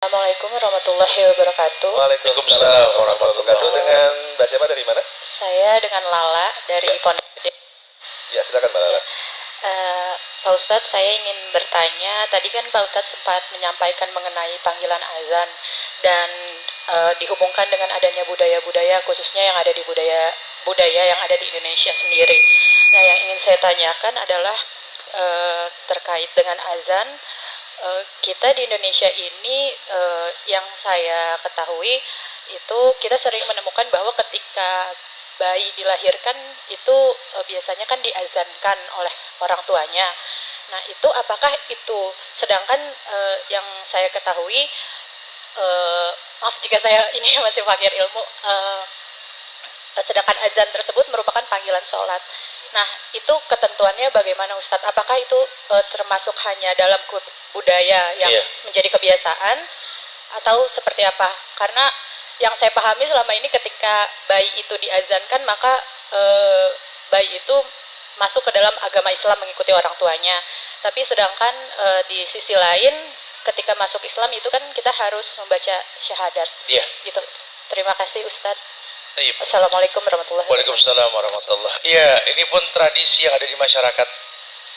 Assalamualaikum warahmatullahi wabarakatuh. Waalaikumsalam warahmatullahi wabarakatuh. Dengan Mbak siapa dari mana? Saya dengan Lala dari Pondok Gede. Ya, silakan Mbak Lala. Pak Ustadz, saya ingin bertanya. Tadi kan Pak Ustadz sempat menyampaikan mengenai panggilan azan dan dihubungkan dengan adanya budaya-budaya, khususnya yang ada di budaya yang ada di Indonesia sendiri. Nah, yang ingin saya tanyakan adalah terkait dengan azan. Kita di Indonesia ini, yang saya ketahui itu kita sering menemukan bahwa ketika bayi dilahirkan itu biasanya kan diazankan oleh orang tuanya. Nah, itu apakah itu sedangkan yang saya ketahui, maaf jika saya ini masih fakir ilmu, sedangkan azan tersebut merupakan panggilan sholat. Nah, itu ketentuannya bagaimana Ustadz? Apakah itu termasuk hanya dalam budaya yang menjadi kebiasaan atau seperti apa? Karena yang saya pahami selama ini ketika bayi itu diazankan maka bayi itu masuk ke dalam agama Islam mengikuti orang tuanya. Tapi sedangkan di sisi lain ketika masuk Islam itu kan kita harus membaca syahadat. Gitu. Terima kasih Ustadz. Assalamualaikum warahmatullahi wabarakatuh. Waalaikumsalam warahmatullahi. Ya, ini pun tradisi yang ada di masyarakat.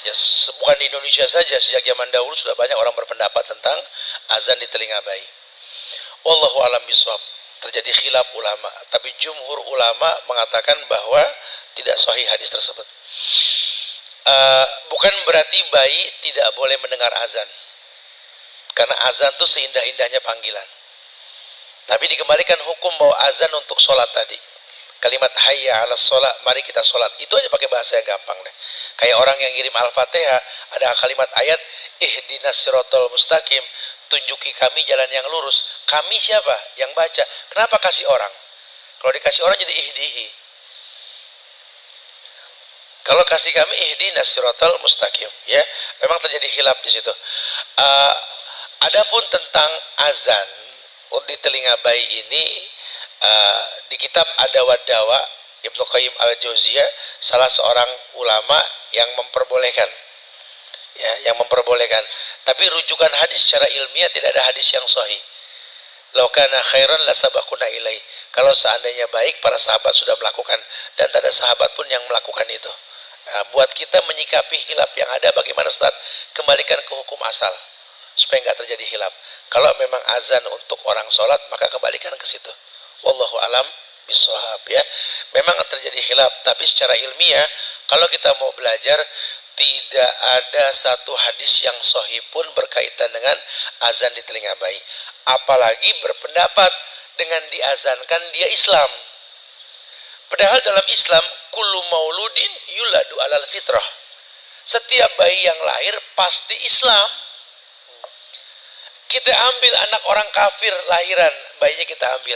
Ya, bukan di Indonesia saja, sejak zaman dahulu sudah banyak orang berpendapat tentang azan di telinga bayi. Wallahu a'lam bishawab. Terjadi khilaf ulama, tapi jumhur ulama mengatakan bahwa tidak sahih hadis tersebut. Bukan berarti bayi tidak boleh mendengar azan, karena azan itu seindah-indahnya panggilan. Tapi dikembalikan hukum bahwa azan untuk sholat tadi. Kalimat hayya ala sholat, mari kita sholat. Itu aja pakai bahasa yang gampang deh. Kayak orang yang ngirim Al-Fatihah, ada kalimat ayat, ihdinas siratal mustaqim, tunjuki kami jalan yang lurus. Kami siapa? Yang baca. Kenapa kasih orang? Kalau dikasih orang jadi ihdihi. Kalau kasih kami ihdinas siratal mustaqim, ya, memang terjadi khilaf di situ. Adapun tentang azan di telinga bayi ini, di kitab Adawad Dawa Ibnu Qayyim al-Jauziyah, salah seorang ulama yang memperbolehkan, ya, yang memperbolehkan. Tapi rujukan hadis secara ilmiah tidak ada hadis yang sahih. Law kana khairan la sabaquna ilaih. Kalau seandainya baik, para sahabat sudah melakukan, dan tak ada sahabat pun yang melakukan itu. Buat kita menyikapi khilaf yang ada, bagaimana Ustaz? Kembalikan ke hukum asal supaya nggak terjadi khilaf. Kalau memang azan untuk orang sholat, maka kembalikan ke situ. Wallahu alam bishawab, ya. Memang terjadi khilaf, tapi secara ilmiah kalau kita mau belajar, tidak ada satu hadis yang sahih pun berkaitan dengan azan di telinga bayi. Apalagi berpendapat dengan diazankan dia Islam. Padahal dalam Islam kullu mauludin yuladu alal fitrah. Setiap bayi yang lahir pasti Islam. Kita ambil anak orang kafir lahiran, bayinya kita ambil.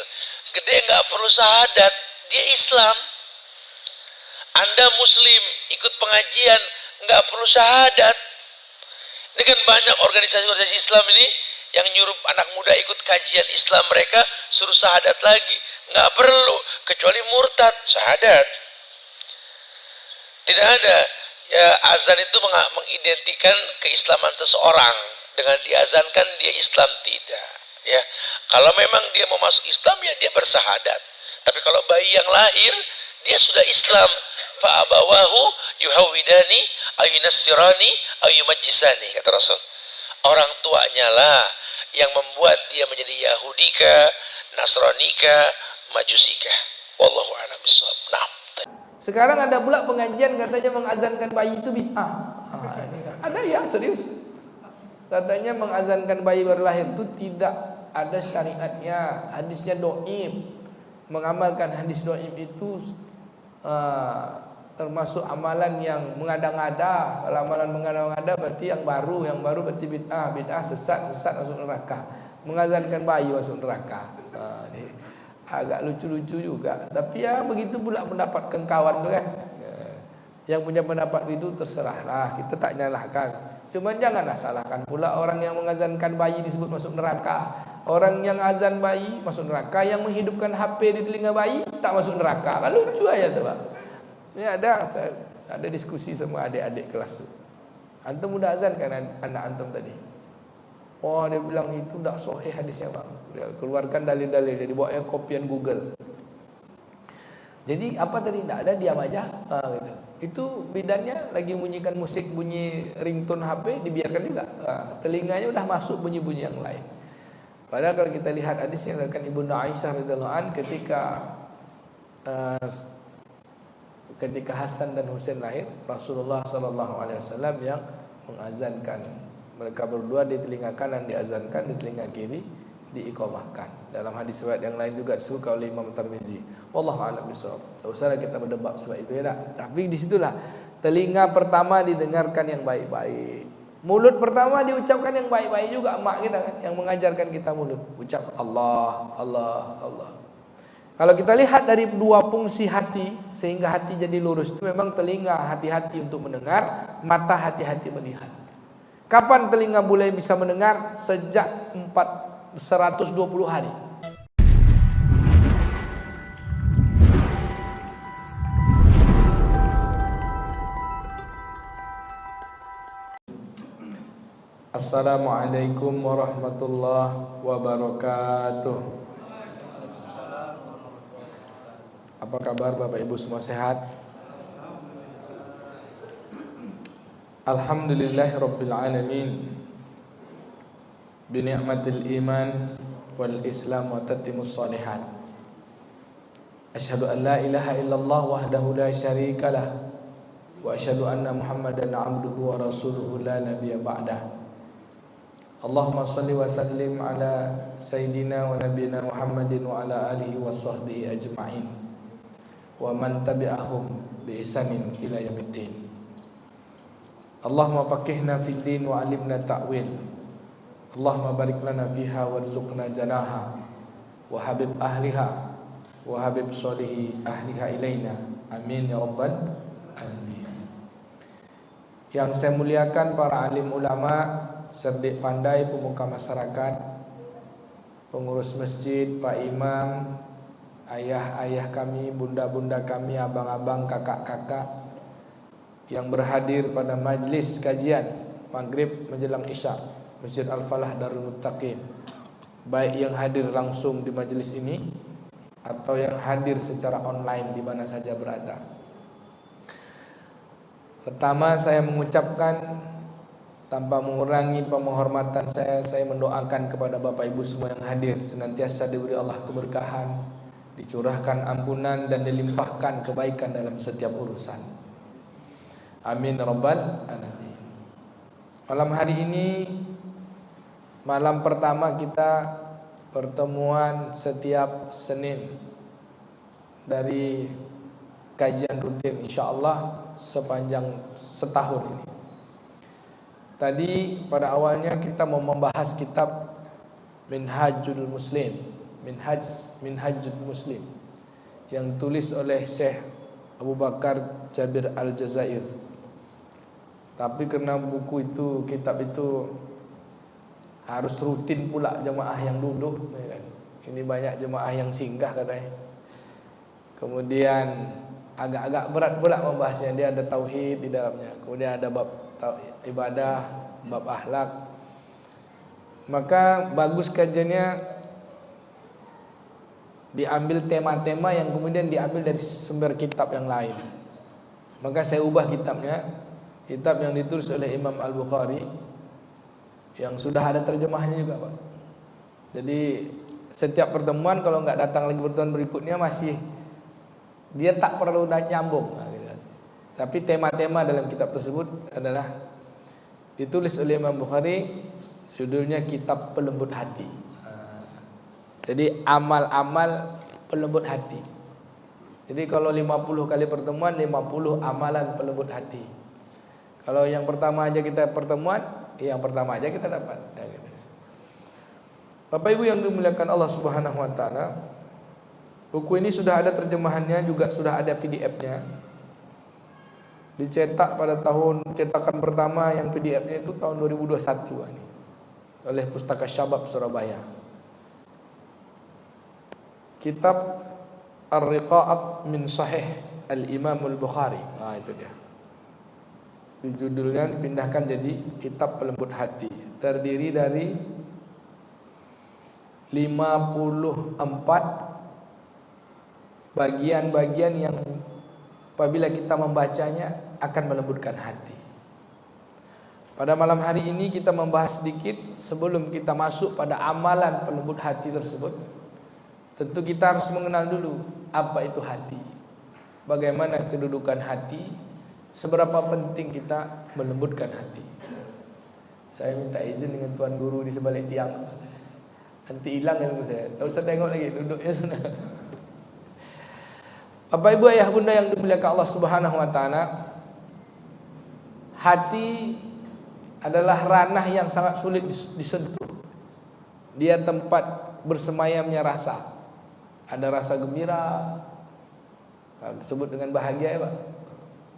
Gede nggak perlu syahadat, dia Islam. Anda Muslim ikut pengajian nggak perlu syahadat. Ini kan banyak organisasi-organisasi Islam ini yang nyuruh anak muda ikut kajian Islam, mereka suruh syahadat lagi. Nggak perlu, kecuali murtad syahadat. Tidak ada. Ya, azan itu mengidentikan keislaman seseorang. Dengan diazankan dia Islam, tidak, ya. Kalau memang dia mau masuk Islam, ya dia bersahadat. Tapi kalau bayi yang lahir dia sudah Islam, fa abawahu yuhawidani ayunassirani ayumajjisani, kata Rasul. Orang tuanya lah yang membuat dia menjadi Yahudika, Nasranika, Majusika. Wallahu a'lam bishawab. Nah, sekarang ada pula pengajian katanya mengazankan bayi itu bid'ah. Ada ya, serius. Katanya mengazankan bayi baru lahir itu tidak ada syariatnya, hadisnya dhaif. Mengamalkan hadis dhaif itu termasuk amalan yang mengada-ngada. Kalau amalan mengada-ngada berarti yang baru berarti bid'ah, sesat masuk neraka. Mengazankan bayi masuk neraka. Agak lucu-lucu juga. Tapi ya begitu pula pendapat kawan tu kan. Yang punya pendapat itu terserahlah, kita tak nyalahkan. Cuma janganlah salahkan pula orang yang mengazankan bayi disebut masuk neraka. Orang yang azan bayi masuk neraka, yang menghidupkan HP di telinga bayi tak masuk neraka. Kan lucu aja tu, Pak. Ini ada diskusi sama adik-adik kelas tu. Antum udah azan kan anak antum tadi? Oh, dia bilang itu tidak sahih hadisnya bang. Dia keluarkan dalil-dalil, jadi buatnya kopian Google. Jadi apa tadi, tidak ada, diam aja. Gitu. Itu bidannya lagi bunyikan musik, bunyi ringtone HP, dibiarkan juga. Telinganya udah masuk bunyi-bunyi yang lain. Padahal kalau kita lihat hadis yang diriwayatkan Ibnu Aisyah radhiyallahu an ketika Hasan dan Husain lahir, Rasulullah sallallahu alaihi wasallam yang mengazankan. Mereka berdua di telinga kanan diazankan, di telinga kiri diiqamahkan. Dalam hadis riwayat yang lain juga disebutkan oleh Imam Tirmizi. Wallahu a'lam bishawab. Tak usahlah kita berdebat sebab itu ya tak. Tapi di situlah telinga pertama didengarkan yang baik-baik. Mulut pertama diucapkan yang baik-baik juga, mak kita kan yang mengajarkan kita mulut. Ucap Allah, Allah, Allah. Kalau kita lihat dari dua fungsi hati sehingga hati jadi lurus, itu memang telinga hati-hati untuk mendengar, mata hati-hati melihat. Kapan telinga mulai bisa mendengar? Sejak 120 hari. Assalamualaikum warahmatullahi wabarakatuh. Apa kabar Bapak Ibu semua, sehat? Alhamdulillahirabbil alamin. Bi ni'matil iman wal islam wa tatimmus shalihat. Asyhadu an la ilaha illallah wahdahu la syarikalah wa asyhadu anna Muhammadan 'abduhu wa rasuluhu la nabiyya ba'dah. Allahumma salli wa sallim ala sayyidina wa nabiyina Muhammadin wa ala alihi wa sahbihi ajma'in wa man tabi'ahum bi ihsanin ila yaumiddin. Allahumma faqihna fid din wa 'allimna ta'wil. Allahumma barik lana fiha warzuqna janaha wa habib ahliha wa habib sholihi ahliha ilaina. Amin ya rabbal alamin. Yang saya muliakan para alim ulama, cerdik pandai, pemuka masyarakat, pengurus masjid, Pak Imam, ayah-ayah kami, bunda-bunda kami, abang-abang, kakak-kakak yang berhadir pada majlis kajian maghrib menjelang isya Masjid Al-Falah Darul Muttaqin, baik yang hadir langsung di majlis ini atau yang hadir secara online di mana saja berada. Pertama, saya mengucapkan tanpa mengurangi penghormatan saya mendoakan kepada Bapak Ibu semua yang hadir senantiasa diberi Allah keberkahan, dicurahkan ampunan dan dilimpahkan kebaikan dalam setiap urusan. Amin rabbal alamin. Malam hari ini malam pertama kita pertemuan setiap Senin dari kajian rutin insyaallah sepanjang setahun ini. Tadi pada awalnya kita mau membahas kitab Minhajul Muslim, Minhajul Muslim yang tulis oleh Syekh Abu Bakar Jabir Al-Jazair. Tapi karena buku itu, kitab itu harus rutin pula jemaah yang duduk, ya kan? Ini banyak jemaah yang singgah katanya. Kemudian agak-agak berat pula membahasnya. Dia ada tauhid di dalamnya. Kemudian ada bab ibadah, bab akhlak. Maka bagus kajiannya diambil tema-tema yang kemudian diambil dari sumber kitab yang lain. Maka saya ubah kitabnya. Kitab yang ditulis oleh Imam Al-Bukhari yang sudah ada terjemahnya juga, Pak. Jadi setiap pertemuan kalau nggak datang lagi pertemuan berikutnya masih dia tak perlu nyambung. Gitu. Tapi tema-tema dalam kitab tersebut adalah ditulis oleh Imam Bukhari, judulnya Kitab Pelembut Hati. Jadi amal-amal pelembut hati. Jadi kalau 50 kali pertemuan, 50 amalan pelembut hati. Kalau yang pertama aja kita pertemuan, yang pertama aja kita dapat. Ya, gitu. Bapak Ibu yang dimuliakan Allah Subhanahu Wa Taala, buku ini sudah ada terjemahannya, juga sudah ada PDF-nya. Dicetak pada tahun cetakan pertama yang PDF-nya itu tahun 2021 ini, oleh Pustaka Syabab Surabaya. Kitab Ar-Riqa'ab min Sahih Al-Imam Al-Bukhari. Nah itu dia. Judulnya dipindahkan jadi Kitab Pelembut Hati. terdiri dari 54 bagian-bagian yang apabila kita membacanya akan melembutkan hati. Pada malam hari ini kita membahas sedikit sebelum kita masuk pada amalan pelembut hati tersebut. Tentu kita harus mengenal dulu apa itu hati, bagaimana kedudukan hati, seberapa penting kita melembutkan hati. Saya minta izin dengan Tuan Guru di sebalik tiang, nanti hilang ilmu saya. Tak usah tengok lagi, duduknya sana. Bapak Ibu ayah bunda yang dimuliakan Allah Subhanahu wa taala, hati adalah ranah yang sangat sulit disentuh. Dia tempat bersemayamnya rasa. Ada rasa gembira, disebut dengan bahagia ya Pak.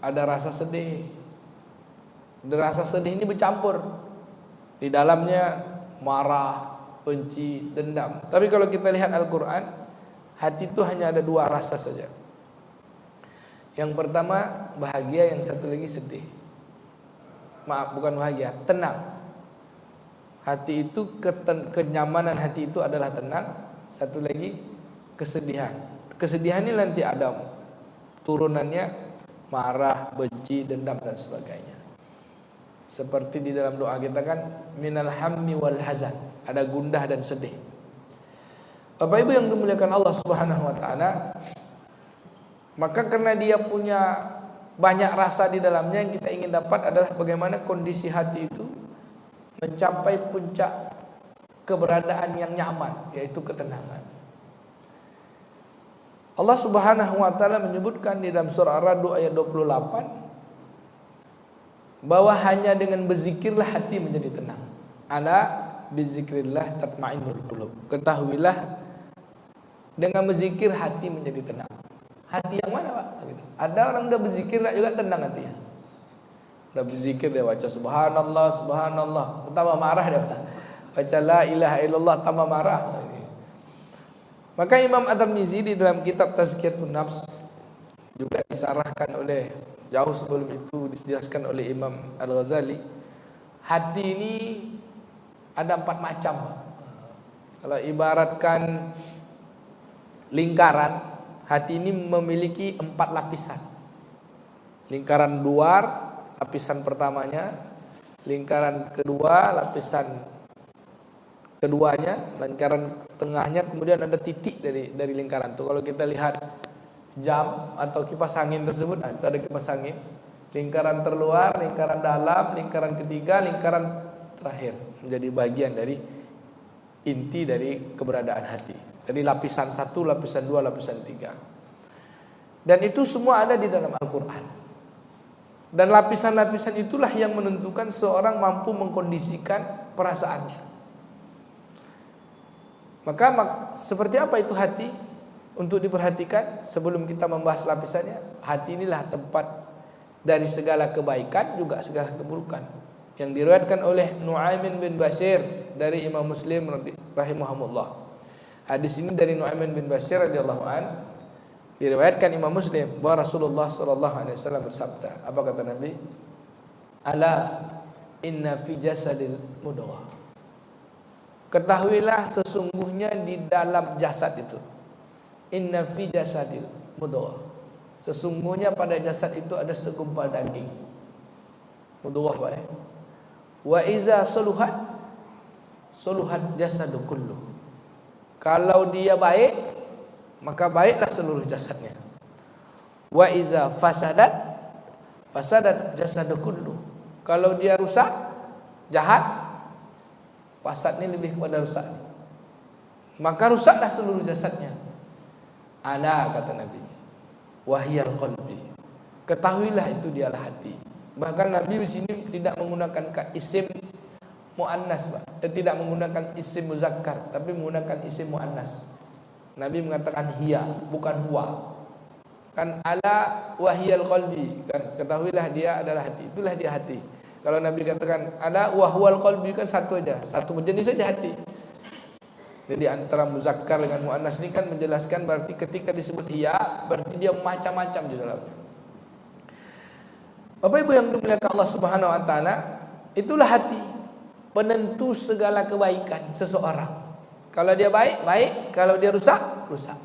Ada rasa sedih. Dan rasa sedih ini bercampur. Di dalamnya marah, benci, dendam. Tapi kalau kita lihat Al-Quran, hati itu hanya ada dua rasa saja. Yang pertama bahagia, yang satu lagi sedih. Maaf, bukan bahagia, tenang. Hati itu, kenyamanan hati itu adalah tenang. Satu lagi kesedihan. Kesedihan ini nanti ada turunannya marah, benci, dendam dan sebagainya. Seperti di dalam doa kita kan, minal hammi wal hazan, ada gundah dan sedih. Bapak Ibu yang dimuliakan Allah Subhanahu wa taala, maka karena dia punya banyak rasa di dalamnya, yang kita ingin dapat adalah bagaimana kondisi hati itu mencapai puncak keberadaan yang nyaman, yaitu ketenangan. Allah Subhanahu wa taala menyebutkan di dalam surah Ar-Ra'd ayat 28 bahwa hanya dengan berzikirlah hati menjadi tenang. Ala bizikrillah tatmainnul qulub. Ketahuilah dengan berzikir hati menjadi tenang. Hati yang mana Pak? Ada orang udah berzikir tak juga tenang hatinya. Udah berzikir dia baca subhanallah, subhanallah, tambah marah dia. Baca la ilaha illallah tambah marah. Maka Imam At-Tirmizi di dalam kitab Tazkiyatun Nafs juga disarahkan oleh, jauh sebelum itu dijelaskan oleh Imam Al-Ghazali, hati ini ada 4 macam. Kalau ibaratkan lingkaran, hati ini memiliki 4 lapisan. Lingkaran luar, lapisan pertamanya. Lingkaran kedua, lapisan keduanya. Lingkaran tengahnya, kemudian ada titik dari lingkaran itu. Kalau kita lihat jam atau kipas angin tersebut, itu ada kipas angin. Lingkaran terluar, lingkaran dalam, lingkaran ketiga, lingkaran terakhir. Menjadi bagian dari inti dari keberadaan hati. Jadi lapisan 1, lapisan 2, lapisan 3. Dan itu semua ada di dalam Al-Quran. Dan lapisan-lapisan itulah yang menentukan seorang mampu mengkondisikan perasaannya. Maka seperti apa itu hati? Untuk diperhatikan sebelum kita membahas lapisannya. Hati inilah tempat dari segala kebaikan juga segala keburukan. Yang diriwayatkan oleh Nu'aimin bin Bashir dari Imam Muslim rahimahumullah. Hadis ini dari Nu'aimin bin Bashir radhiyallahu an, diriwayatkan Imam Muslim bahwa Rasulullah sallallahu alaihi wasallam bersabda. Apa kata Nabi? Ala inna fi jasadil mudghah. Ketahuilah sesungguhnya di dalam jasad itu. Inna fi jasadil mudghah. Sesungguhnya pada jasad itu ada segumpal daging. Mudghah Pak ya. Wa iza suluhat jasadu kullu. Kalau dia baik, maka baiklah seluruh jasadnya. Wa iza fasadat jasadu kullu. Kalau dia rusak, jahat, fasad ini lebih kepada rusak, maka rusaklah seluruh jasadnya. Ala kata Nabi, wahiyal qalbi. Ketahuilah itu dialah hati. Bahkan Nabi di sini tidak menggunakan isim muannas, tidak menggunakan isim muzakkar, tapi menggunakan isim muannas. Nabi mengatakan hiya, bukan huwa. Kan ala wahiyal qalbi, kan ketahuilah dia adalah hati. Itulah dia hati. Kalau Nabi katakan ala wahwal qalbi, kan satu aja, satu jenis saja hati. Jadi antara muzakkar dengan muannas ini kan menjelaskan berarti ketika disebut hiya berarti dia macam-macam di dalamnya. Bapak Ibu yang dimuliakan Allah Subhanahu wa taala, itulah hati. penentu segala kebaikan seseorang. Kalau dia baik, baik. Kalau dia rusak, rusak.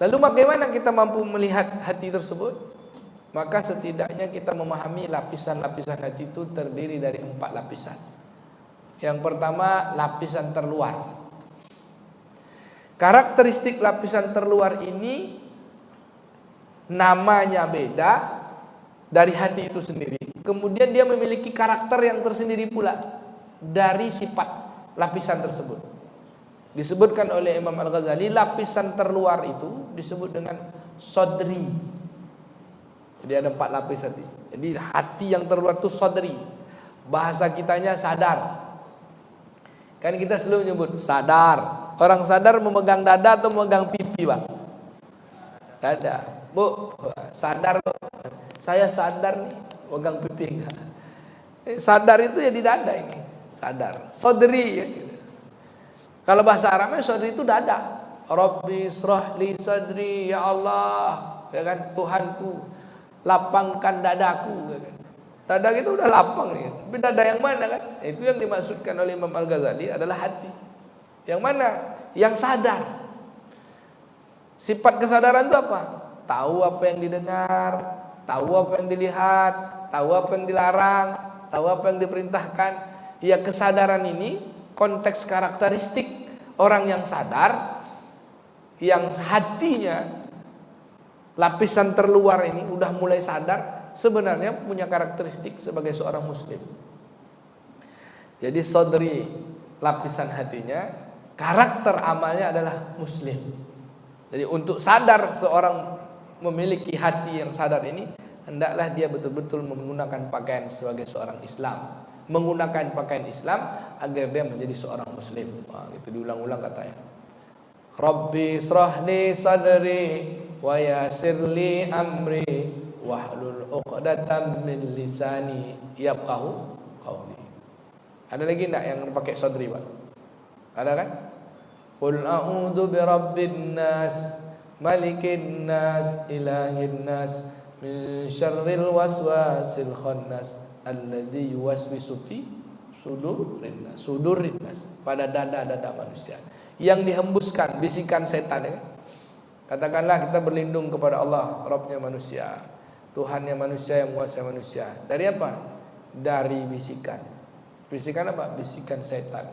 Lalu bagaimana kita mampu melihat hati tersebut? Maka setidaknya kita memahami lapisan-lapisan hati itu terdiri dari 4 lapisan. Yang pertama, lapisan terluar. Karakteristik lapisan terluar ini namanya beda dari hati itu sendiri. Kemudian dia memiliki karakter yang tersendiri pula dari sifat lapisan tersebut. Disebutkan oleh Imam Al-Ghazali, lapisan terluar itu disebut dengan sodri. Jadi ada 4 lapis hati. Jadi hati yang terluar itu sodri. Bahasa kitanya sadar. Kan kita selalu menyebut sadar. Orang sadar memegang dada atau memegang pipi, Pak? Dada. Bu, sadar. Saya sadar nih, memegang pipi enggak. Sadar itu ya di dada ini. Sadar. Sodri ya. Kalau bahasa Arabnya sodri itu dada. Rabbi israh li sadri, ya Allah, ya kan, Tuhanku, lapangkan dadaku, ya kan. Dada kita udah lapang nih. Tapi dada yang mana kan? Itu yang dimaksudkan oleh Imam Al-Ghazali adalah hati. Yang mana? Yang sadar. Sifat kesadaran itu apa? Tahu apa yang didengar, tahu apa yang dilihat, tahu apa yang dilarang, tahu apa yang diperintahkan. Ya, kesadaran ini konteks karakteristik orang yang sadar, yang hatinya lapisan terluar ini udah mulai sadar, sebenarnya punya karakteristik sebagai seorang muslim. Jadi sodri, lapisan hatinya, karakter amalnya adalah muslim. Jadi untuk sadar seorang memiliki hati yang sadar ini, hendaklah dia betul-betul menggunakan pakaian sebagai seorang Islam, menggunakan pakaian Islam agar dia menjadi seorang muslim. Itu diulang-ulang katanya. Rabbi israhli sadri wa yassirli amri wahlul 'uqdatam min lisani yafqahu qawli. Ada lagi enggak yang pakai sadri, Pak? Ada kan? Qul a'udzu birabbin nas malikin nas ilahin nas min syarril waswasil khannas alladzi yuwaswisu fi sudurin nas, pada dada-dada manusia, yang dihembuskan bisikan setan, ya. Katakanlah kita berlindung kepada Allah, Rabbnya manusia, Tuhannya manusia yang menguasai manusia. Dari apa? Dari bisikan. Bisikan apa? Bisikan setan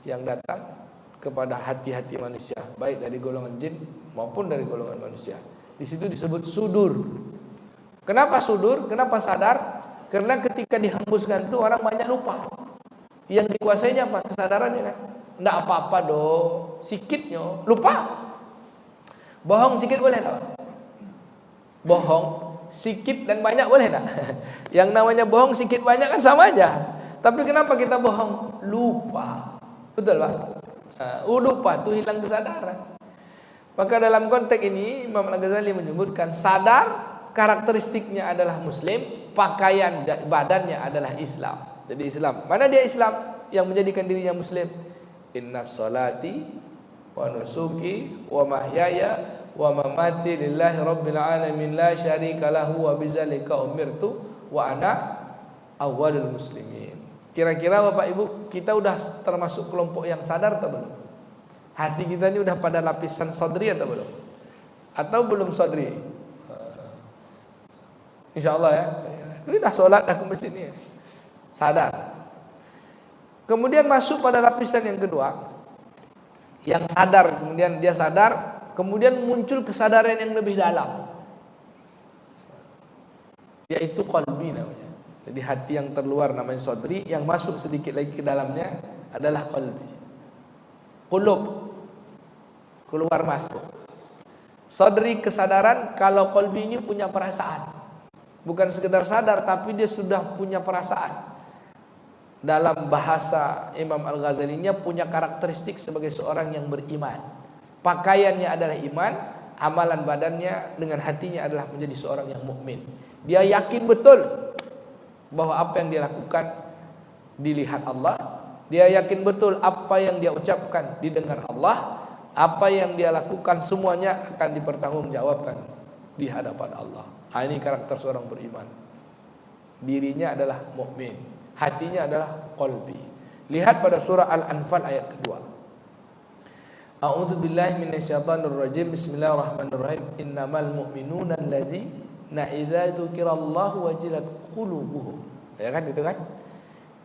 yang datang kepada hati-hati manusia, baik dari golongan jin maupun dari golongan manusia. Di situ disebut sudur. Kenapa sudur? Kenapa sadar? Karena ketika dihembuskan itu orang banyak lupa. Yang dikuasainya apa? Kesadarannya kan? Enggak apa-apa dong, sikitnya lupa. Bohong sikit boleh tak? Bohong sikit dan banyak boleh tak? Yang namanya bohong sikit banyak kan sama aja. Tapi kenapa kita bohong? Lupa. Betul, Pak? Lupa itu hilang kesadaran. Maka dalam konteks ini Imam Al-Ghazali menyebutkan sadar karakteristiknya adalah muslim, pakaian badannya adalah Islam. Jadi Islam. Mana dia Islam yang menjadikan dirinya muslim? Innas salati wa nusuki wa mahyaya wa mamati lillahi rabbil alamin la syarika lahu wa bidzalika umirtu wa ana awwalul muslimin. Kira-kira Bapak Ibu, kita udah termasuk kelompok yang sadar atau belum? Hati kita ini udah pada lapisan sodri atau belum? Atau belum sodri? InsyaAllah ya. Ini dah sholat, dah ke masjid ni. Sadar. Kemudian masuk pada lapisan yang kedua. Yang sadar, kemudian dia sadar, kemudian muncul kesadaran yang lebih dalam, yaitu qalbi namanya. Jadi hati yang terluar namanya sodri, yang masuk sedikit lagi ke dalamnya adalah qalbi. Qulub, keluar masuk. Sodri kesadaran, kalau qalbi ini punya perasaan. Bukan sekedar sadar, tapi dia sudah punya perasaan. Dalam bahasa Imam Al-Ghazalinya punya karakteristik sebagai seorang yang beriman. Pakaiannya adalah iman, amalan badannya dengan hatinya adalah menjadi seorang yang mukmin. Dia yakin betul bahwa apa yang dia lakukan dilihat Allah. Dia yakin betul apa yang dia ucapkan didengar Allah. Apa yang dia lakukan semuanya akan dipertanggungjawabkan di hadapan Allah. Ini karakter seorang beriman. Dirinya adalah mukmin. hatinya adalah qalbi. Lihat pada surah Al-Anfal ayat kedua. A'udzu billahi minasyaitonir rajim. Bismillahirrahmanirrahim. Innamal mu'minuna alladzina idza dzukirallahu wajilat qulubuhum. Ya kan itu kan?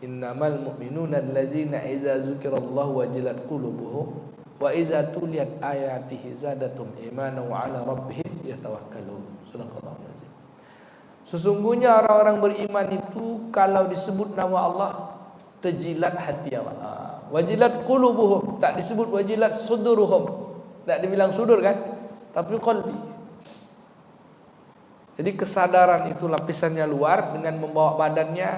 Innamal mu'minuna alladzina idza dzukirallahu wajilat qulubuhum wa idza tuliyat ayatihi zadatum imanan wa 'ala rabbihim yatawakkalun. Subhanallah. Sesungguhnya orang-orang beriman itu kalau disebut nama Allah terjilat hati Allah. Wajilat qulubuhum, tak disebut wajilat suduruhum. Tak dibilang sudur kan? Tapi qalbi. Jadi kesadaran itu lapisannya luar dengan membawa badannya,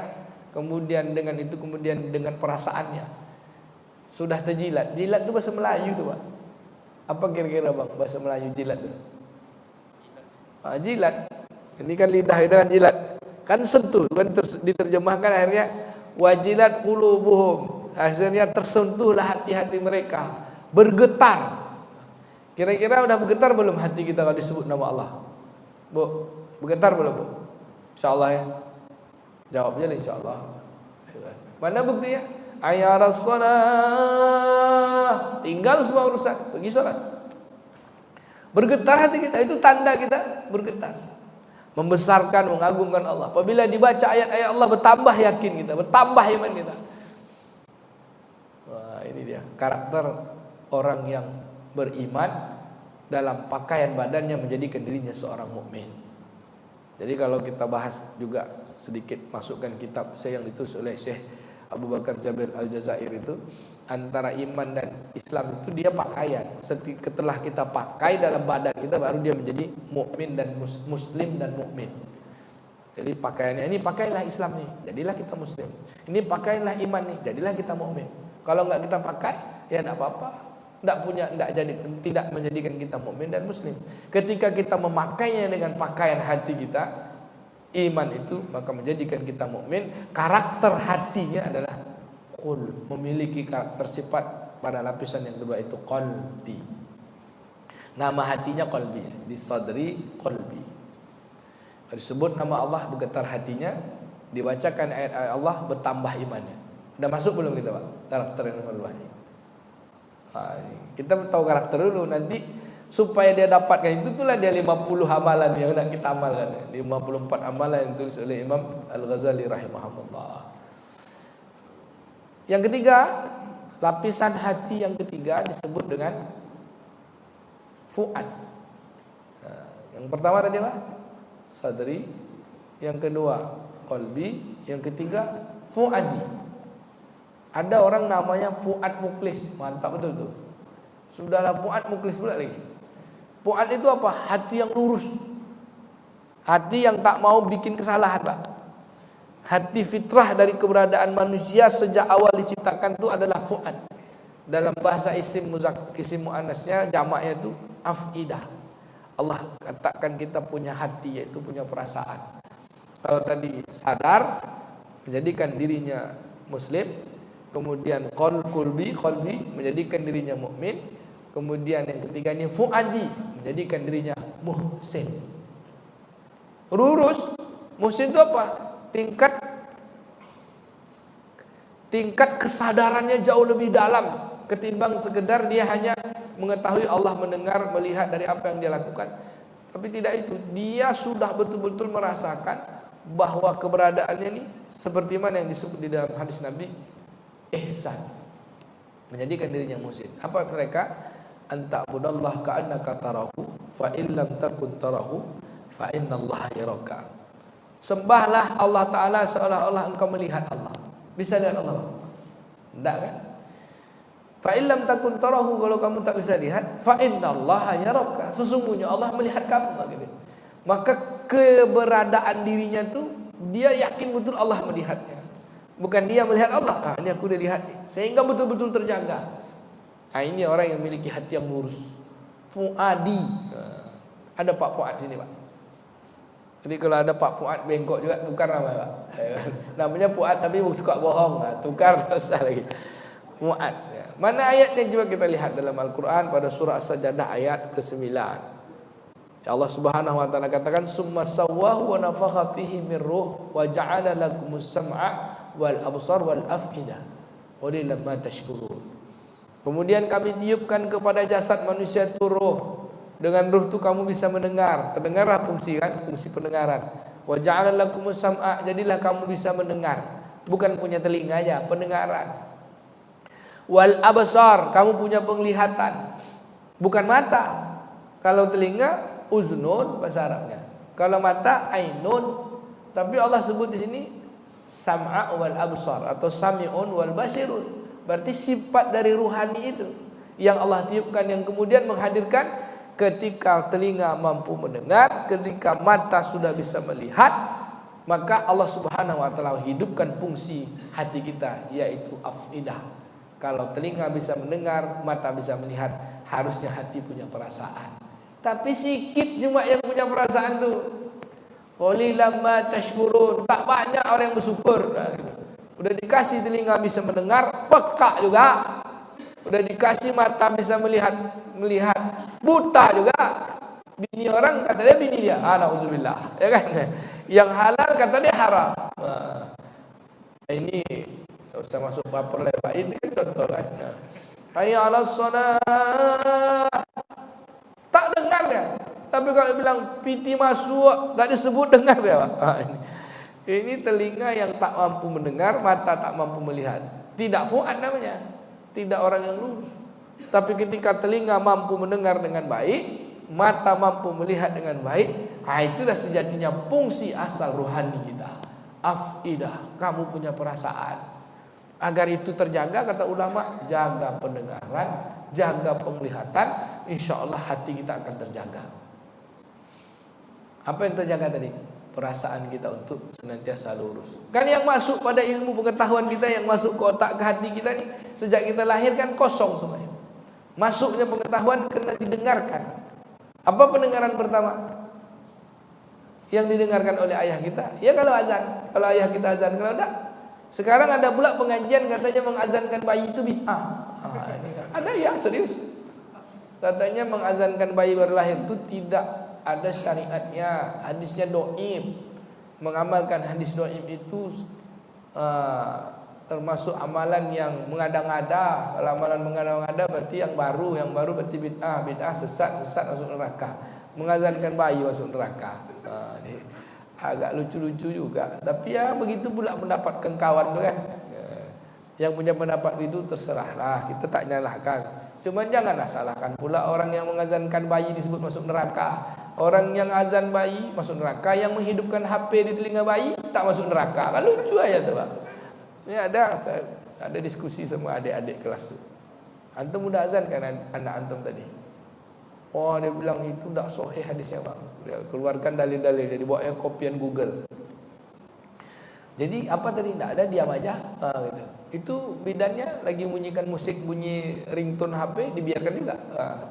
kemudian dengan itu kemudian dengan perasaannya. Sudah terjilat. Jilat itu bahasa Melayu tuh, Pak. Apa kira-kira Bang bahasa Melayu jilat itu? Jilat. Ini kan lidah itu kan jilat. Kan sentuh, kan diterjemahkan akhirnya wajilat qulubuhum. Hasilnya tersentuhlah hati-hati mereka, bergetar. Kira-kira udah bergetar belum hati kita kalau disebut nama Allah? Bu, bergetar belum, Bu? Insyaallah ya. Jawabnya insyaallah. Mana buktinya? Ayaras shalah. Tinggal semua urusan, pergi salat. Bergetar hati kita, itu tanda kita bergetar. Membesarkan, mengagungkan Allah. Apabila dibaca ayat-ayat Allah, bertambah yakin kita, bertambah iman kita. Wah, ini dia karakter orang yang beriman. Dalam pakaian badannya menjadikan dirinya seorang mukmin. Jadi kalau kita bahas juga sedikit masukkan kitab saya yang ditulis oleh Syekh Abu Bakar Jabir Al-Jazair itu, antara iman dan Islam itu dia pakaian. Setelah kita pakai dalam badan kita baru dia menjadi mukmin dan muslim dan mukmin. Jadi pakaiannya ini pakailah Islam nih, jadilah kita muslim. Ini pakailah iman nih, jadilah kita mukmin. Kalau enggak kita pakai ya enggak apa-apa. Tidak menjadikan kita mukmin dan muslim. Ketika kita memakainya dengan pakaian hati kita, iman itu, maka menjadikan kita mukmin. Karakter hatinya adalah qul, memiliki karakter sifat pada lapisan yang kedua itu qalbi. Nama hatinya qalbi, di sadri qalbi. Disebut nama Allah bergetar hatinya, dibacakan ayat-ayat Allah bertambah imannya. Udah masuk belum kita, Pak? Karakter yang nomor 2 ini. Kita tahu karakter dulu, nanti supaya dia dapatkan itu, itulah dia 50 amalan yang nak kita amalkan. 54 amalan yang ditulis oleh Imam Al-Ghazali rahimahullah. Yang ketiga, lapisan hati yang ketiga disebut dengan fuad. Yang pertama tadi apa? Sadri. Yang kedua qalbi. Yang ketiga fuadi. Ada orang namanya Fuad Muklis. Mantap betul tuh. Sudahlah Fuad Muklis pula lagi. Fuad itu apa? Hati yang lurus. Hati yang tak mau bikin kesalahan, Pak. Hati fitrah dari keberadaan manusia sejak awal diciptakan itu adalah fuad. Dalam bahasa isim muannasnya, jamaknya itu afidah. Allah katakan kita punya hati, yaitu punya perasaan. Kalau tadi sadar, menjadikan dirinya muslim. Kemudian qalbi menjadikan dirinya mukmin. Kemudian yang ketiga ini fuadi, menjadikan dirinya muhsin. Lurus. Muhsin itu apa? Tingkat kesadarannya jauh lebih dalam ketimbang sekedar dia hanya mengetahui Allah mendengar, melihat dari apa yang dia lakukan. Tapi tidak itu, dia sudah betul-betul merasakan bahwa keberadaannya ini seperti mana yang disebut di dalam hadis Nabi, ihsan, menjadikan dirinya muhsin. Apa mereka? Anta'budallah ka'annaka tarahu fa in lam takun tarahu fa innallaha yaraka. Sembahlah Allah Ta'ala seolah-olah engkau melihat Allah. Bisa lihat Allah? Tidak kan? Fa in lam takun tarahu, kalau kamu tak bisa lihat, fa innallaha yaraka, sesungguhnya Allah melihat kamu gitu. Maka keberadaan dirinya itu dia yakin betul Allah melihatnya. Bukan dia melihat Allah, ini aku udah lihat nih, sehingga betul-betul terjaga. Ini orang yang memiliki hati yang lurus. Fuadi. Ada Pak Fuad sini, Pak. Jadi kalau ada Pak Fuad bengkok juga, tukar nama, Pak. Namanya Fuad tapi suka bohong, tukar dosa lagi. Fuad. Mana ayatnya juga kita lihat dalam Al-Quran pada surah As-Sajdah ayat ke-9. Ya Allah Subhanahu wa taala katakan summa sawwahu wa nafakha fihi min ruh wa ja'ala lakumus sam'a wal absar wal afidah. Qalilan ma tashkurun. Kemudian kami tiupkan kepada jasad manusia itu roh. Dengan roh itu kamu bisa mendengar. Terdengarlah fungsi kan, fungsi pendengaran. Wa ja'ala lakumus sam'a, jadilah kamu bisa mendengar. Bukan punya telinga aja, pendengaran. Wal absar, kamu punya penglihatan. Bukan mata. Kalau telinga uznun bahasa Arabnya. Kalau mata ainun. Tapi Allah sebut di sini sam'a wal absar atau sami'un wal basirun. Berarti sifat dari ruhani itu yang Allah tiupkan, yang kemudian menghadirkan ketika telinga mampu mendengar, ketika mata sudah bisa melihat, maka Allah Subhanahu wa taala hidupkan fungsi hati kita, yaitu afidah. Kalau telinga bisa mendengar, mata bisa melihat, harusnya hati punya perasaan. Tapi sikit cuma yang punya perasaan tuh. Qalilan ma tashkurun, tak banyak orang yang bersyukur. Udah dikasih telinga bisa mendengar, peka juga. Udah dikasih mata bisa melihat, buta juga. Bini orang kata dia bini dia, na'udzubillah, ya kan? Yang halal kata dia haram. Ini tak usah masuk baper lewat, ini kan contoh kan. Hayya 'alas shalah, tak dengar dia. Tapi kalau bilang piti masuk, tak disebut dengar dia, Pak. Ini telinga yang tak mampu mendengar, mata tak mampu melihat. Tidak fuad namanya, tidak orang yang lurus. Tapi ketika telinga mampu mendengar dengan baik, mata mampu melihat dengan baik, itulah sejatinya fungsi asal rohani kita. Afidah, kamu punya perasaan. Agar itu terjaga, kata ulama, jaga pendengaran, jaga penglihatan, insya Allah hati kita akan terjaga. Apa yang terjaga tadi? Perasaan kita untuk senantiasa lurus. Kan yang masuk pada ilmu pengetahuan kita, yang masuk ke otak, ke hati kita nih, sejak kita lahir kan kosong semuanya. Masuknya pengetahuan kena didengarkan. Apa pendengaran pertama yang didengarkan oleh ayah kita? Ya kalau azan. Kalau ayah kita azan, kalau enggak. Sekarang ada pula pengajian katanya mengazankan bayi itu bid'ah. Ada ya, serius. Katanya mengazankan bayi baru lahir itu tidak ada syariatnya, hadisnya dhaif. Mengamalkan hadis dhaif itu termasuk amalan yang mengada-ngada. Kalau amalan mengada-ngada berarti yang baru berarti bid'ah sesat masuk neraka. Mengazankan bayi masuk neraka. Agak lucu-lucu juga. Tapi ya begitu pula pendapat kawan tu kan. Yang punya pendapat itu terserahlah, kita tak nyalahkan. Cuma janganlah salahkan pula orang yang mengazankan bayi disebut masuk neraka. Orang yang azan bayi masuk neraka, yang menghidupkan HP di telinga bayi tak masuk neraka. Kan lucu aja tu, Pak. Ini ada diskusi sama adik-adik kelas tu. Antum udah azan kan anak antum tadi? Oh, dia bilang itu tak sahih hadisnya, Pak. Dia keluarkan dalil-dalil, dia dibawa kopian Google. Jadi apa tadi? Tak ada, diam aja. Gitu. Itu bidannya lagi bunyikan musik, bunyi ringtone HP, dibiarkan juga.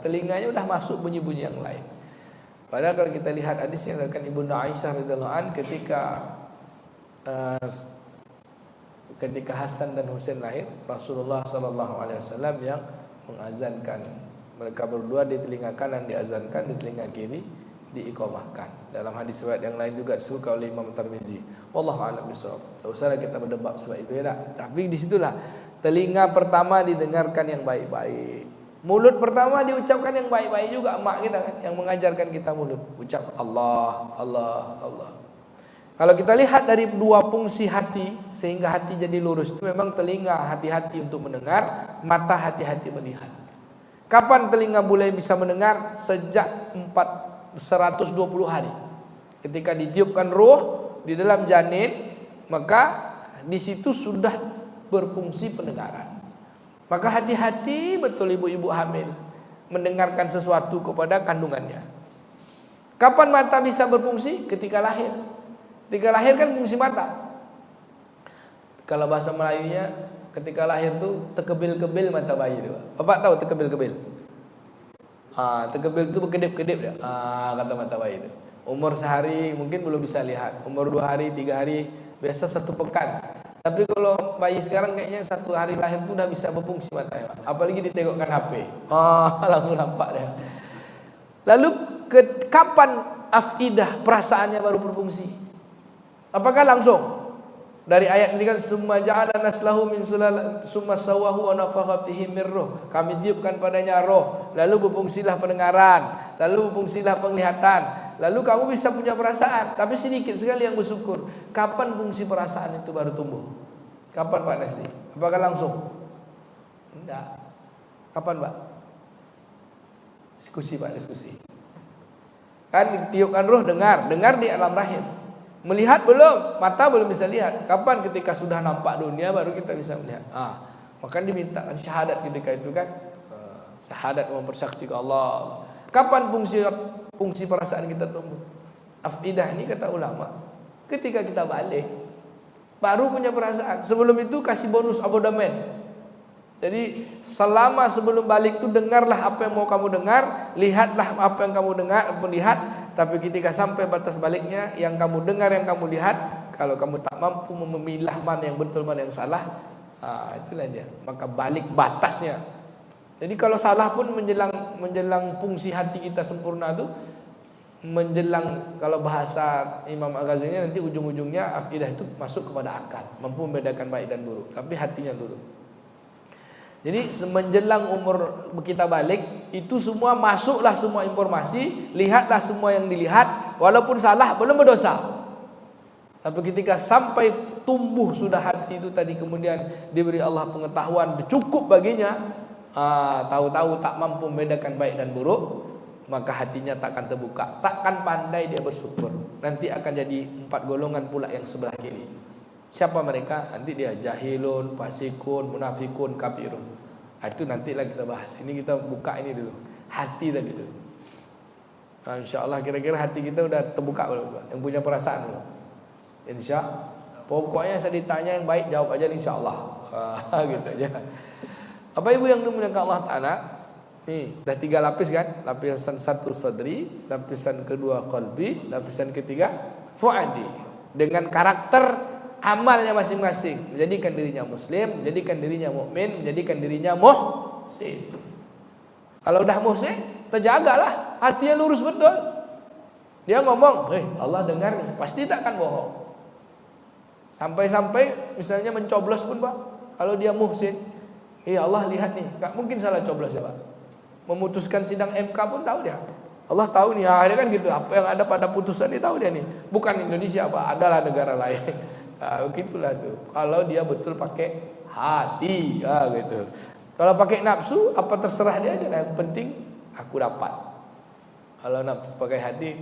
Telinganya udah masuk bunyi-bunyi yang lain. Padahal kalau kita lihat hadis yang dikatakan Ibunda Aisyah radhiyallahu an ketika Hasan dan Husain lahir, Rasulullah sallallahu alaihi wasallam yang mengazankan. Mereka berdua di telinga kanan diazankan, di telinga kiri diiqamahkan. Dalam hadis riwayat yang lain juga disebutkan oleh Imam Tirmizi. Wallahu a'lam bishawab. Tak usahlah kita berdebat sebab itu ya tak. Tapi di situlah telinga pertama didengarkan yang baik-baik. Mulut pertama diucapkan yang baik-baik juga, mak kita kan yang mengajarkan kita mulut. Ucap Allah, Allah, Allah. Kalau kita lihat dari dua fungsi hati sehingga hati jadi lurus, itu memang telinga hati-hati untuk mendengar, mata hati-hati melihat. Kapan telinga mulai bisa mendengar? Sejak 120 hari. Ketika ditiupkan ruh di dalam janin, maka di situ sudah berfungsi pendengaran. Maka hati-hati betul ibu-ibu hamil mendengarkan sesuatu kepada kandungannya. Kapan mata bisa berfungsi? Ketika lahir. Ketika lahir kan fungsi mata. Kalau bahasa Melayunya ketika lahir tuh tekebil-kebil mata bayi itu. Bapak tahu tekebil-kebil? Tekebil itu berkedip-kedip dia. Kata mata bayi itu. Umur sehari mungkin belum bisa lihat. Umur 2 hari, 3 hari, biasa 1 pekan. Tapi kalau bayi sekarang kayaknya 1 hari lahir itu udah bisa berfungsi matanya. Apalagi ditengokkan HP. Langsung nampak dia. Lalu kapan afidah perasaannya baru berfungsi? Apakah langsung? Dari ayat ini kan summa ja'ala naslahu min sulal summa sawahu wa nafakha fihi min ruh. Kami tiupkan padanya roh, lalu berfungsilah pendengaran, lalu berfungsilah penglihatan, lalu kamu bisa punya perasaan, tapi sedikit sekali yang bersyukur. Kapan fungsi perasaan itu baru tumbuh? Kapan Pak Nasri? Apakah langsung? Enggak. Kapan Pak? Diskusi Pak, diskusi. Kan ditiupkan roh, dengar di alam rahim. Melihat belum, mata belum bisa lihat. Kapan? Ketika sudah nampak dunia baru kita bisa melihat. Maka dimintakan syahadat ketika itu kan. Syahadat mempersaksi ke Allah. Kapan fungsi perasaan kita tumbuh? Afidah ini kata ulama, ketika kita balik baru punya perasaan. Sebelum itu kasih bonus abodemen. Jadi selama sebelum balik itu dengarlah apa yang mau kamu dengar, lihatlah apa yang kamu lihat. Tapi ketika sampai batas baliknya, yang kamu dengar, yang kamu lihat, kalau kamu tak mampu memilah mana yang betul, mana yang salah, itulah dia. Maka balik batasnya. Jadi kalau salah pun menjelang fungsi hati kita sempurna itu, menjelang, kalau bahasa Imam Al-Ghazali nanti ujung-ujungnya afidah itu masuk kepada akal, mampu membedakan baik dan buruk, tapi hatinya dulu. Jadi menjelang umur kita balik, itu semua masuklah semua informasi, lihatlah semua yang dilihat, walaupun salah belum berdosa. Tapi ketika sampai tumbuh sudah hati itu tadi, kemudian diberi Allah pengetahuan cukup baginya, tahu-tahu tak mampu membedakan baik dan buruk, maka hatinya takkan terbuka, takkan pandai dia bersyukur. Nanti akan jadi 4 golongan pula yang sebelah kiri. Siapa mereka? Nanti dia jahilun, fasikun, munafikun, kafirun. Itu nantilah kita bahas. Ini kita buka ini dulu. Hati tadi itu. InsyaAllah kira-kira hati kita udah terbuka belum? Yang punya perasaan belum? Pokoknya saya ditanya yang baik jawab aja insyaAllah. Gitu aja. Apa ibu yang dimuliakan Allah Ta'ala? Nih, dah 3 lapis kan? Lapisan 1 sadri, lapisan kedua qalbi, lapisan ketiga fuadi. Dengan karakter amalnya masing-masing, menjadikan dirinya muslim, menjadikan dirinya mukmin, menjadikan dirinya muhsin. Kalau udah muhsin, terjagalah hatinya lurus betul. Dia ngomong, Allah dengar nih, pasti tak akan bohong. Sampai-sampai misalnya mencoblos pun Pak, kalau dia muhsin, Allah lihat nih, gak mungkin salah coblos ya Pak. Memutuskan sidang MK pun tahu dia. Allah tahu nih, dia kan gitu, apa yang ada pada putusan ini tahu dia nih. Bukan Indonesia Pak, adalah negara lain. Begitulah tuh. Kalau dia betul pakai hati, gitu. Kalau pakai nafsu, apa terserah dia aja. Yang penting aku dapat. Kalau nafsu pakai hati,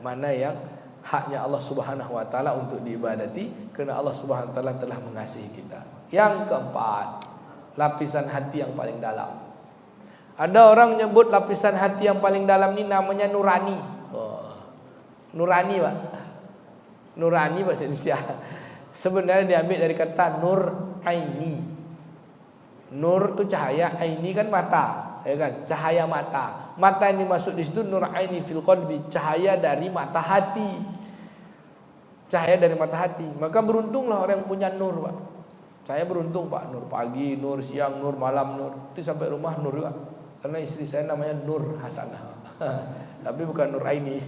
mana yang haknya Allah Subhanahu Wa Taala untuk diibadati, karena Allah Subhanahu Wa Taala telah mengasihi kita. Yang keempat, lapisan hati yang paling dalam. Ada orang menyebut lapisan hati yang paling dalam ini namanya nurani. Nurani Pak. Nurani bahasa Indonesia. Sebenarnya diambil dari kata nur aini. Nur itu cahaya, aini kan mata, ya kan? Cahaya mata. Mata yang dimaksud di situ nur aini fil qalbi, cahaya dari mata hati. Cahaya dari mata hati. Maka beruntunglah orang yang punya nur, Pak. Saya beruntung, Pak. Nur pagi, nur siang, nur malam, nur. Itu sampai rumah nur juga. Karena istri saya namanya Nur Hasanah. Tapi bukan nur aini.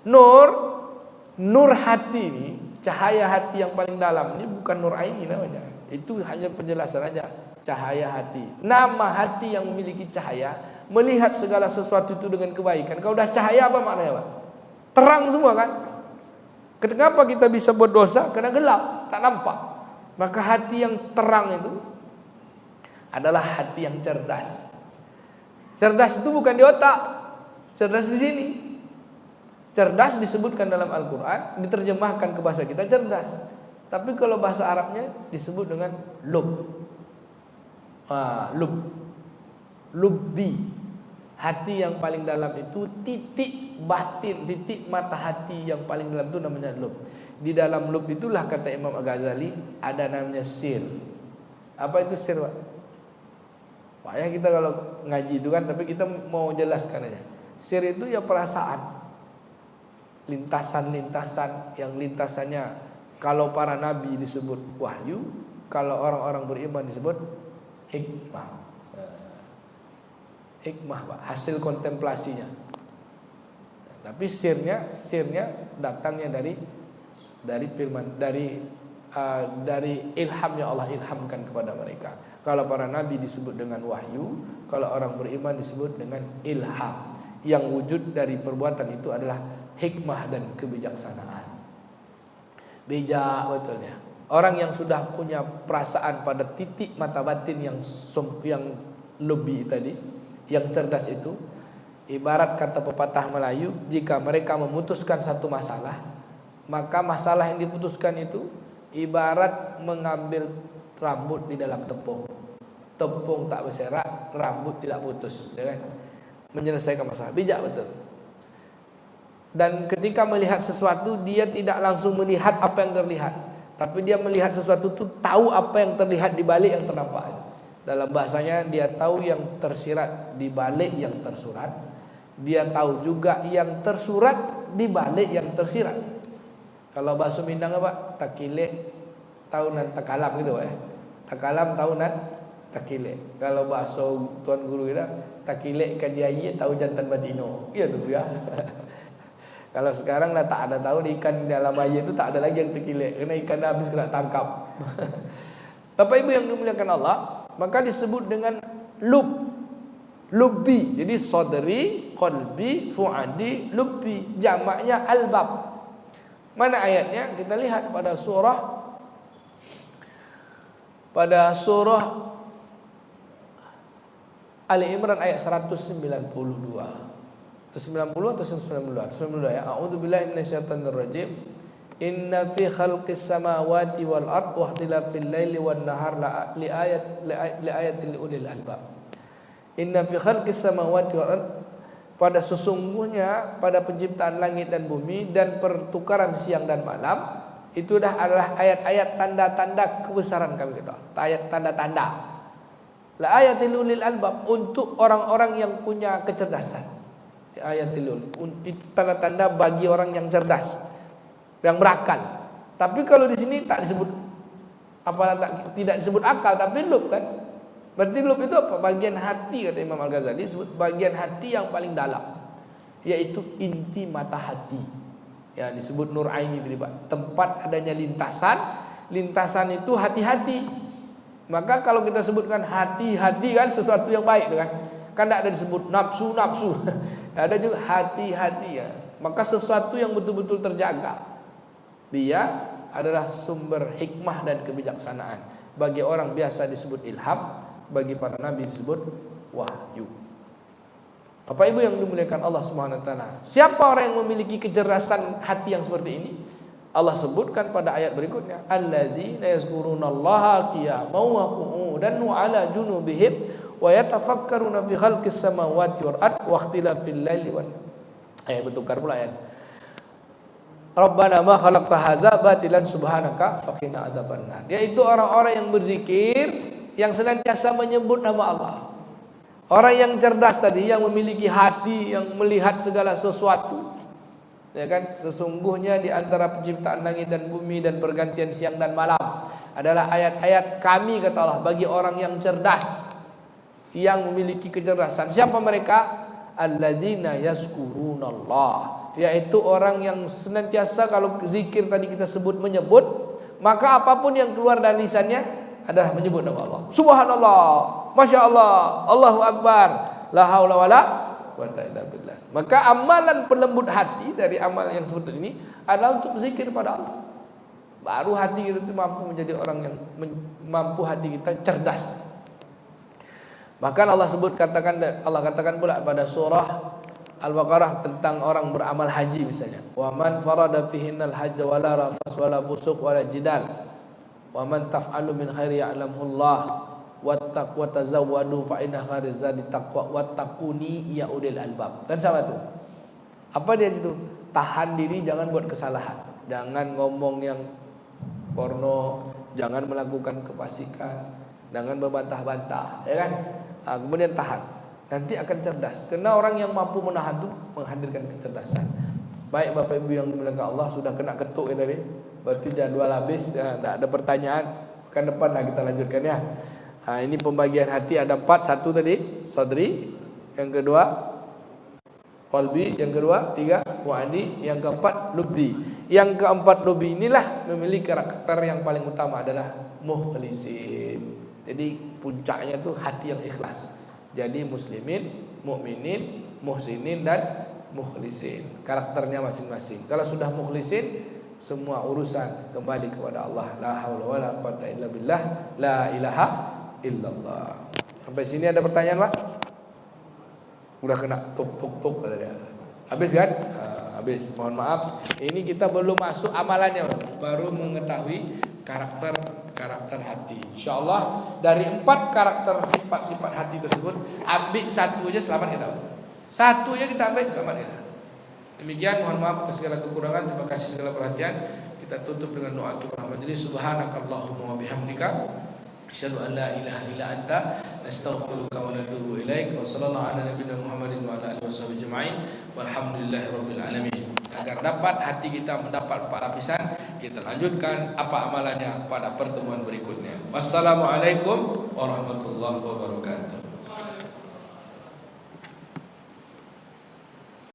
Nur hati ini, cahaya hati yang paling dalam ini bukan nur aini namanya. Itu hanya penjelasan aja. Cahaya hati. Nama hati yang memiliki cahaya, melihat segala sesuatu itu dengan kebaikan. Kalau udah cahaya apa maknanya, Pak? Terang semua kan? Kenapa kita bisa berdosa? Karena gelap, tak nampak. Maka hati yang terang itu adalah hati yang cerdas. Cerdas itu bukan di otak, cerdas di sini. Cerdas disebutkan dalam Al-Quran, diterjemahkan ke bahasa kita cerdas. Tapi kalau bahasa Arabnya disebut dengan lub. Lubbi. Hati yang paling dalam itu titik batin, titik mata hati yang paling dalam itu namanya lub. Di dalam lub itulah kata Imam Al-Ghazali ada namanya sir. Apa itu sir, Pak? Payah kita kalau ngaji itu kan, tapi kita mau jelaskan aja. Sir itu ya perasaan. Lintasan-lintasan yang lintasannya kalau para nabi disebut wahyu, kalau orang-orang beriman disebut hikmah. Hikmah, Pak, hasil kontemplasinya. Tapi sirnya datangnya dari firman, dari dari ilham yang Allah ilhamkan kepada mereka. Kalau para nabi disebut dengan wahyu, kalau orang beriman disebut dengan ilham. Yang wujud dari perbuatan itu adalah hikmah dan kebijaksanaan. Bijak betulnya. Orang yang sudah punya perasaan pada titik mata batin yang lebih tadi, yang cerdas itu, ibarat kata pepatah Melayu, jika mereka memutuskan satu masalah, maka masalah yang diputuskan itu ibarat mengambil rambut di dalam tepung. Tepung tak berserak, rambut tidak putus, ya kan? Menyelesaikan masalah. Bijak betul. Dan ketika melihat sesuatu, dia tidak langsung melihat apa yang terlihat, tapi dia melihat sesuatu itu tahu apa yang terlihat di balik yang ternampak. Dalam bahasanya, dia tahu yang tersirat di balik yang tersurat. Dia tahu juga yang tersurat di balik yang tersirat. Kalau bahasa Minang apa? Takilek tahunan takalam gitu ya. Takalam tahunan takilek. Kalau bahasa tuan guru kita, takilek ikan diayi tahu jantan batino. Iya tuh ya. Kalau sekarang dah tak ada tahu ikan dalam air itu tak ada lagi yang takilek, karena ikan dah habis kena tangkap. Bapak Ibu yang dimuliakan Allah, maka disebut dengan lubbi. Jadi sodri, qalbi, fuadi, lubbi. Jamaknya albab. Mana ayatnya? Kita lihat pada surah Ali Imran ayat 192. 90 atau 92 ya. A'udzubillahi minasyaitonir rajim. Inna fi khalqis samawati wal ard wa ikhtilafil laili wan nahar li ayatin li ulil albab. Inna fi khalqis samawati wal ard, pada sesungguhnya pada penciptaan langit dan bumi dan pertukaran siang dan malam, itu adalah ayat-ayat tanda-tanda kebesaran kami kita. Ayat tanda-tanda. La ayatil ulil albab, untuk orang-orang yang punya kecerdasan. Ayatil ul, itu tanda-tanda bagi orang yang cerdas, yang berakal. Tapi kalau di sini tak disebut tidak disebut akal, tapi lub kan. Berarti lub itu apa? Bagian hati, kata Imam Al-Ghazali, disebut bagian hati yang paling dalam, yaitu inti mata hati. Ya, disebut nur aini beribat. Tempat adanya lintasan itu hati-hati. Maka kalau kita sebutkan hati-hati kan sesuatu yang baik kan. Kan tidak ada disebut nafsu. Ada juga hati-hati ya. Maka sesuatu yang betul-betul terjaga. Dia adalah sumber hikmah dan kebijaksanaan. Bagi orang biasa disebut ilham, bagi para nabi disebut wahyu. Bapak Ibu yang dimuliakan Allah Subhanahu wa taala, siapa orang yang memiliki kecerdasan hati yang seperti ini? Allah sebutkan pada ayat berikutnya, alladzina yazkurunallaha qiyaman wa qu'udan wa 'ala junubihim wa yatafakkaruna fi khalqis samawati wal ard wa ikhtilafil laili wan ayat bertukar pula ayat. Rabbana ma khalaqta hadza batilan subhanaka faqina adzabannar. Yaitu orang-orang yang berzikir, yang senantiasa menyebut nama Allah. Orang yang cerdas tadi, yang memiliki hati, yang melihat segala sesuatu. Ya kan, sesungguhnya di antara penciptaan langit dan bumi dan pergantian siang dan malam adalah ayat-ayat kami, kata Allah, bagi orang yang cerdas, yang memiliki kecerdasan. Siapa mereka? Alladzina yazkurunallah, yaitu orang yang senantiasa, kalau zikir tadi kita sebut menyebut, maka apapun yang keluar dari lisannya adalah menyebut nama Allah. Subhanallah, Masya Allah, Allahu Akbar, la haula wala quwwata illa billah. Maka amalan pelembut hati dari amal yang seperti ini adalah untuk zikir pada Allah. Baru hati kita itu mampu menjadi orang yang mampu hati kita cerdas. Bahkan Allah katakan pula pada surah Al-Baqarah tentang orang beramal haji misalnya. Wa man farada fihinnal hajj wala rafas wala fusuq wala jidal. Wa man taf'alu min khairi ya'lamullah wattaqu wa tazawwadu fa inna khairaz zadi taqwa wattaquni ya ulil albab. Dan sama itu. Apa dia itu? Tahan diri, jangan buat kesalahan. Jangan ngomong yang porno, jangan melakukan kefasikan, jangan membantah-bantah, ya kan? Kemudian tahan, nanti akan cerdas. Karena orang yang mampu menahan itu menghadirkan kecerdasan. Baik Bapak Ibu yang dimuliakan Allah, sudah kena ketuk ya tadi. Berarti jadwal habis, ya, tidak ada pertanyaan. Pekan depan lah kita lanjutkan ya. Ini pembagian hati ada 4. 1 tadi, sadri. Yang kedua, qalbi, yang kedua, tiga fuadi, yang keempat lubbi. Yang keempat lubbi inilah memiliki karakter yang paling utama adalah mukhlisin. Jadi puncaknya tuh hati yang ikhlas. Jadi muslimin, mukminin, muhsinin dan mukhlisin. Karakternya masing-masing. Kalau sudah mukhlisin, semua urusan kembali kepada Allah. La haula wala quwata illa billah, la ilaha illallah. Sampai sini ada pertanyaan, Pak? Udah kena tuk tadi. Habis kan? Habis. Mohon maaf. Ini kita belum masuk amalannya, baru mengetahui karakter hati. Insyaallah dari 4 karakter sifat-sifat hati tersebut, ambil satu aja selamat kita. Satu aja kita ambil selamat kita. Demikian, mohon maaf atas segala kekurangan. Terima kasih segala perhatian. Kita tutup dengan doa kifarahat majelis. Subhanakallahumma wa bihamdika asyhadu an la ilaha illa anta nastaghfiruka wa natubu ilaik. Wa sallallahu ala nabiyina Muhammadin wa ala alihi washabihi ajma'in. Walhamdulillahirabbil alamin. Agar dapat hati kita mendapat 4 lapisan, kita lanjutkan apa amalannya pada pertemuan berikutnya. Wassalamualaikum warahmatullahi wabarakatuh.